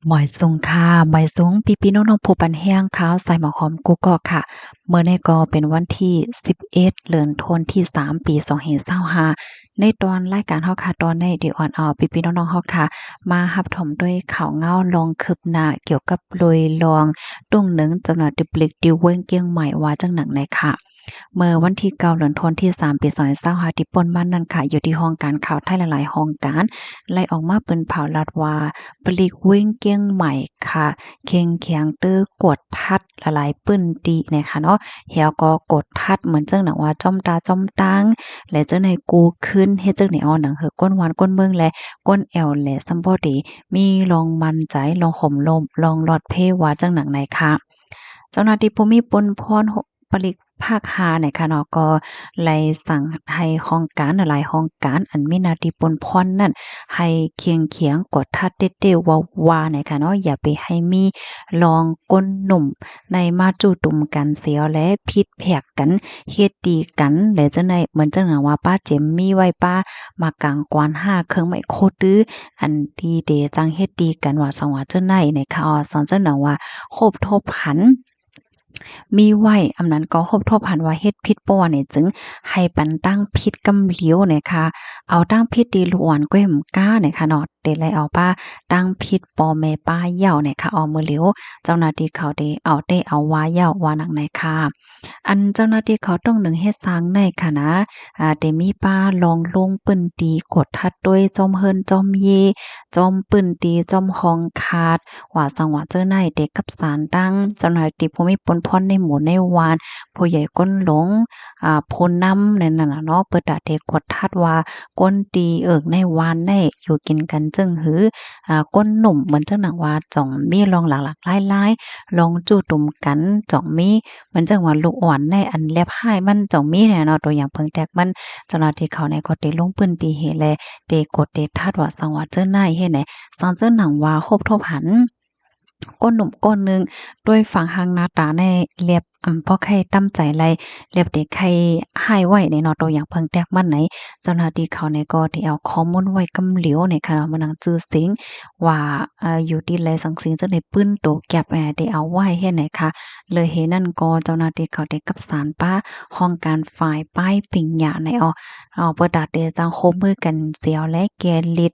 หมอยสูงค่ะหมอยสูงพี่ๆน้องๆผู้ปันแห้งขาวใส่หมอหอมกุกกอกค่ะเมื่อในก็เป็นวันที่11เดือนธันวาคมที่3ปี2525ในตอนรายการเฮาค่ะตอนในเดี๋ยวอ่อนเอาพี่ๆน้องๆเฮาค่ะมารับชมด้วยข่าวเงาลองคืบหน้าเกี่ยวกับลุยลองตุ้งหนึ่งจำนวนดิบลิกดิวเวิงเกียงใหม่ว่าจังหนังในค่ะเมื่อวันที่9เดือนธันวาคมที่3ปี2525ที่ป่นบ้านนั้นค่ะอยู่ที่ห้องการข่าวไทยหลายๆห้องการไล่ออกมาเปิ้นเผาลัดว่า ปลีกเว้งเกี้ยงใหม่ค่ะเค็งเคียงตื้อกดทัดละลายปื้นตีนะคะเนาะเหี่ยวก็กดทัดเหมือนจังหนังว่าจ้อมตาจ้อมตังและจังในกูขึ้นเฮ็ดจังไหนอ้อหนังเหอะก้นหวานก้นเมืองและก้นแอวและซัมบ่ดีมีลองมันใจลองห่มลมลองหลอดเพว่าจังหนังไหนค่ะเจ้าหน้าที่ภูมิปนพรปลีกภาค5เนี่ยค่ะเนาะก็ไล่สั่งให้ห้องการหลายห้องการอันมีหน้าที่ปนพรนั่น ให้เคียงๆกดทัดเต้ๆวาๆเนี่ยค่ะเนาะอย่าไปให้มีลองก้นหนุ่มในมาจู่ตุ่มกันเสียวและพิษแผกกันเฮ็ดตีกันและจังได๋เหมือนจังหนังว่าป้าเจมมีไว้ป้ามากลางกวาน5เครื่องไม้โคตื้ออันที่เดจังเฮ็ดตีกันว่าสังว่าจังได๋ในค่ะอ้อสอนจังหนังว่าโคบทบหัน มีไว้อำนั้นก็ทบทบหันว่าเฮ็ดผิดบ่เนี่ยจึงให้ปันตั้งผิดกำเหลียวเนี่ยค่ะเอาตั้งผิดตีหลวนก้วยหมก้าเนี่ยค่ะเนาะเตเลยเอาป้าตั้งผิดปอแม่ป้าเหย้าเนี่ยค่ะเอามือเหลียวเจ้าหน้าที่เขาได้เอาเตเอาว่าเหย้าว่านังในค่ะอันเจ้าหน้าที่เขาต้องหนึ่งเฮ็ดสร้างในค่ะนะได้มีป้าลองลงปื้นตีกดทัดด้วยจอมเฮินจอมเยจอมปื้นตีจอมฮองคาด ว่าสังว่าเจ้าในเด็กกับสารตั้งเจ้าหน้าที่ภูมิปนพ่นในหมู่ในวานผู้ใหญ่ก้นหลงผู้นำนั่นน่ะเนาะเปิดดาเด็กกดทัดว่าก้นตีในวานได้อยู่กินกันจึงหือก้นหนุ่มเหมือนจังหนังว่าจ่องมีลองหลากๆหลายๆลองจู่ตุ่มกันจ่องมีเหมือนจังว่าลูกอ่อนในอันแลบให้มันจ่องมีเนี่ยเนาะตัวอย่างเพิ่งแตกมันเจ้าหน้าที่เขาในก็ได้ลงพื้นที่เฮ็ดแลได้กดได้ทัดว่าสังว่าเจ้าในเฮ็ดไหนสังเจ้าหนังว่าครบทบหัน ก้นหนุ่มก้นหนึ่งด้วยฝั่งหางหน้าตาในเรียบพ่อไข่ตั้มใจไรเรียบเด็กไข่ให้ไว้ในเนาะตัวอย่างเพิ่งแตกมันไหนเจ้าหน้าที่เขาในก็ได้เอาข้อมูลไว้กำเหลียวในค่ะเนาะมานั่งจื้อสิงว่าอยู่ที่ไรสังสิงจังได้ปื้นโตแก็บได้เอาไว้เฮ็ดไหนค่ะเลยเห็นนั่นก็เจ้าหน้าที่เขาได้กับสารป้าห้องการฝ่ายป้ายปิ่งหยาในเปิดดาเดจังโคมมือกันเสียวและแกลิด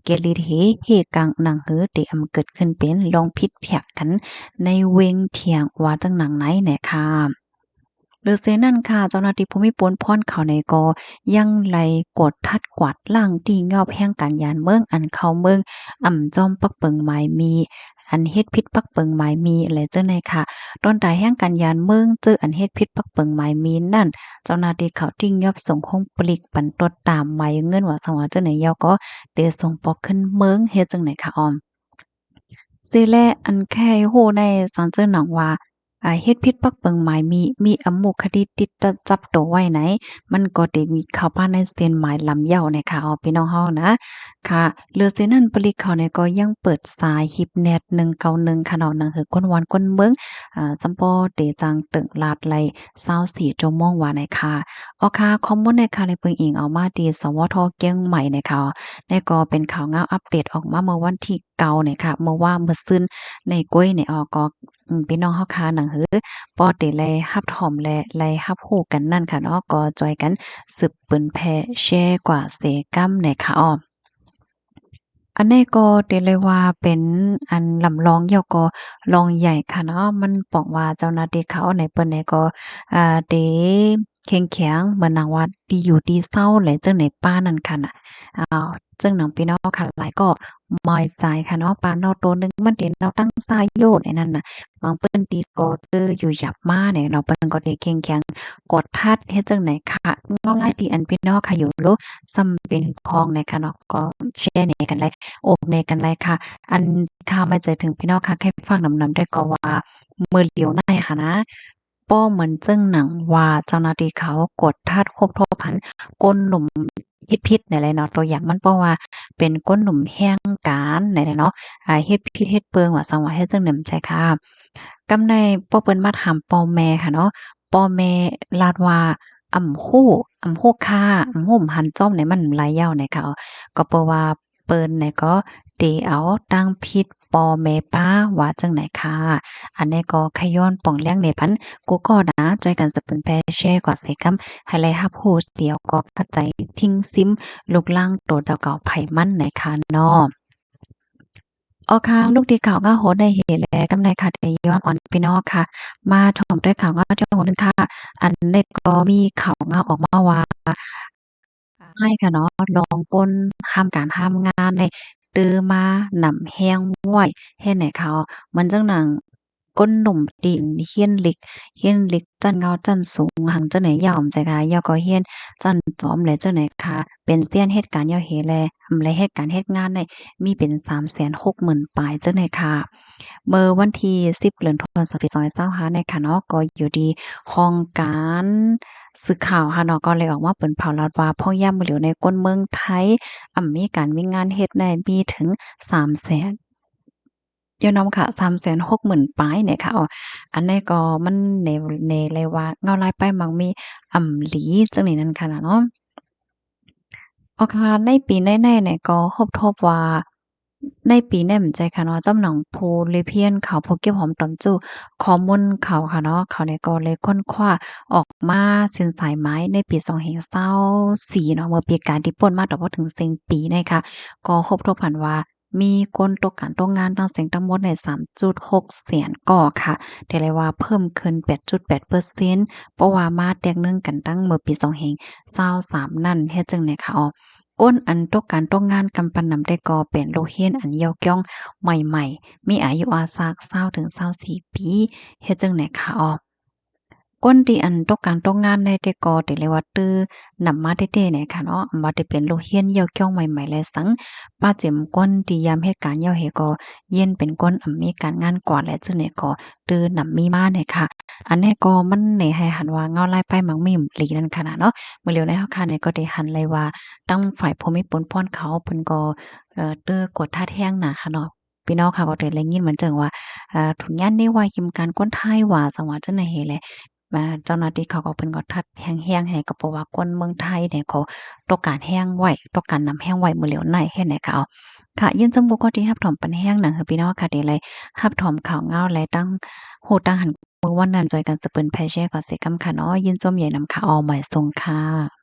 เกลิดเฮกังหนังหือติอำเกิดขึ้นเป็นลองพิษแผกกันในเวงเถียงว่าจังหนังไหนแหน่ค่ะหรือเซนั่นค่ะเจ้าหน้าที่ภูมิปนพ่อนเขาในก็ยังไล่กดทัดกวาดล่างที่ยอบแห่งการยานเมืองอันเข้าเมืองจอมปักเปิงหมายมีอันเฮ็ดพิษปักเปิงหมายมีอะไรเจ้าในค่ะตอนตายแห่งการยานเมืองเจออันเฮ็ดพิษปักเปิงหมายมีนั่นเจ้าหน้าที่เขาทิ้งยอบส่งคงปลีกปันตดตามหมายเงินว่าสังว่าเจ้าไหนยอก็ เตส่งปอกขึ้นเมืองเฮ็ดจั่งใดคะออมสิแลอันแค่ฮู้ในสันเจิ้นหนังว่าเฮ็ดผิดปักเปิงหมายมีอำมุคดีติดตะจับตัวไว้ไหนมันก็ได้มีเข้ามาในเส้นหมายลำเยาเนี่ยค่ะอ๋อพี่น้องเฮานะค่ะเหลือเส้นนั้นปลีกเขาเนี่ยก็ยังเปิดสายฮิปแนต191ค่ะเนาะหนังหือคนวันคนเมืองซัมปอเตจังตึงลาดไหล24ชั่วโมงว่าไหนค่ะอ๋อค่ะข้อมูลในค่ะในเพิ่งอิงเอามาที่สวทเกียงใหม่เนี่ยค่ะ นี่ก็เป็นข่าวเงาอัปเดตออกมาเมื่อวันที่เก้าเนี่ยค่ะเมื่อซืนในก้อยเนี่ยก็พี่น้องเฮาค่ะหนังหือปอเตแลรับถ่อมและไล่รับรู้กันนั่นค่ะเนาะก็จอยกันสืบปืนแผ่แชร์กว่าเสกำเนี่ยค่ะอ้อ อันนี้ก็เรียกเลยว่าเป็นอันลำลองย่อก็ลองใหญ่ค่ะเนาะมันบอกว่าเจ้าหน้าที่เขาในเปิ้นเนี่ยก็เดเข้งแข็งเหมือนหนังว่าดีอยู่ดีเศร้าแหละจังไหนป้านั่นค่ะน่ะอ่าจึงหนังพี่น้องค่ะหลายก็มอยใจค่ะเนาะปลาเนาะตัวหนึ่งมันเด่นเราตั้งทรายโยดไอ้นั่นน่ะบางเปิ้นตีก็ตื้ออยู่หยับมาเนี่ยเนาะเปิ้นก็ได้เข้งแข็งกดทัดเฮ็ดจังไหนค่ะเงาหลายที่อันพี่น้องค่ะอยู่โลซ้ำเป็นพ้องในค่ะเนาะก็แชร์ในกันหลาย โอบในกันเลยค่ะ อันข่าวมาใจถึงพี่น้องค่ะแค่ฟังนำได้ก็ว่ามือเดียวในค่ะนะป้อเหมือนจึงหนังว่าเจ้าหน้าที่เขากดทัดควบทบหันก้นหนุ่มพิษๆเนี่ยแหละเนาะตัวอย่างมันเพราะว่าเป็นก้นหนุ่มแห้งการเนี่ยแหละเนาะเฮ็ดพิษเฮ็ดเปิงว่าสังว่าเฮ็ดจังหนึ่มใช่ค่ะกำในป้อเปิ้นมาถามป้อแม่ค่ะเนาะป้อแม่ลาดว่าอำฮู้ค่าอำฮู้หันจ้อมเนี่ยมันหลายยาวเนี่ยค่ะก็เพราะว่าเปิ้นเนี่ยก็ เตเอาตั้งพิษ ปอแม่ป้าว่าจังไหนค่ะอันนี้ก็ขย้อนป่องเลี้ยงในพันกูก็นะจอยกันสะเปิ้นแพร่แชร์กว่าเสกำให้ไลรับรู้เสียวก็เข้าใจทิ้งซิมลูกล่างโตเจ้าเก่าไผมันไหนค่ะเนาะอ๋อค่ะลูกดีข่าวก็โหได้เห็นแลกำไรค่ะได้ย้อนอ่อนพี่น้องค่ะมาถ่อมด้วยข่าวก็เจ้าโหนึงค่ะอันนี้ก็มีข่าวออกมาว่าให้ค่ะเนาะลองก้นห้ามการห้ามงานเลยตือมาหนำแฮงห้วยเฮ็ดให้เขามันจังหนังก้นหนุ่มตีนเฮียนลิกจั่นเงาจั่นสูงหังจั่นไหนยอมใจกะยอก็เฮียนจั่นจอมแลจั่งไหนค่ะเป็นเซียนเฮ็ดการยอเฮแลอำาไลเฮ็ดการเฮ็ดงานได้มีเป็น360,000ปลายจั่งไหนค่ะเมื่อวันที่10เดือนธันวาคม2525ในค่ะเนาะก็อยู่ดีห้องการสื่อข่าวค่ะเนาะก็เลยออกมาเปิ่นเผาลาดว่าพ่อย่ำเหลียวในก้นเมืองไทยมีการมีงานเฮ็ดได้มีถึง300,000อยู่นำค่ะ360,000ปลายเนี่ยค่ะอันนี้ก็มันในเลยว่าเงาลายป้ายมักมีหลีจังนี้นั่นค่ะน่ะเนาะ ออค่ะในปีในเนี่ยก็พบทบว่าในปีนี้เหมือนใจค่ะเนาะจำหนองภูริเพียนเขาพบเก็บหอมตอมจู้ข้อมูลเขาค่ะเนาะเขาเนี่ยก็เลยค้นคว้าออกมาสิ้นสายไม้ในปี2024เนาะเมื่อปีการที่ป่นมาแต่ว่าถึงเซ็งปีนะคะก็พบทบหันว่ามีคนตกการตกงานทั้งเสียงทั้งหมดใน3.6แสนก่อค่ะแต่เลยว่าเพิ่มขึ้น8.8%เพราะว่ามาแตกหนึ่งกันตั้งเมื่อปี2023นั่นเฮ็ดจังได๋ค่ะก้นอันตกการตกงานกำปั้นนำได้ก่อเป็นโรคเฮียนอันเยาว์ย่องใหม่ๆมีอายุอาสาก20ถึง24ปีเฮ็ดจั่งใดคะก้นที่อันตกการตกงานในแต่ก่อแต่เลยว่าตื้อนำมาเท่ๆเนี่ยค่ะเนาะบ่ได้เป็นโรคเฮียนเหี่ยวย่องใหม่ๆและสังป้าเจ็มก้นที่ยามเหตุการณ์เหี่ยวเหก็เย็นเป็นก้นมีการงานกว่าและจึงเนี่ยก็ตื้อนำมีมาเนี่ยค่ะอันนี้ก็มันในให้หันว่าเงาลายป้ายมักมีหลีนั่นขนาดเนาะเมื่อเร็วในเฮาค่ะเนี่ยก็ได้หันเลยว่า ตั้งฝ่ายภูมิพลพ่อนเขาเพิ่นก็เตื้อกดท่าแท่งน่ะค่ะเนาะพี่น้องเขาก็ได้ได้ยินเหมือนจังว่าถุงยานนี้ว่าหิมการก้นท้ายว่าสังว่าจังได๋เฮแหละเจ้าหน้าที่เขาก็เพิ่นก็ทัดแฮงๆให้ก็เพราะว่าคนเมืองไทยเนี่ยเขาต้องการแห้งไว้ต้องการน้ำแห้งไว้มื้อแล้วในเฮ็ดให้เขาค่ะยินจมบุก็ที่รับถอมปันแห้งหนังคือพี่น้องค่ะที่เลยรับถอมข่าวเงาและตั้งฮู้ตั้งหันมื้อวันนั้นจอยกันสะเปิ้นแพเช่ก็สิกำค่ะเนาะยินจมใหญ่นำค่ะออหมายทรงค่ะ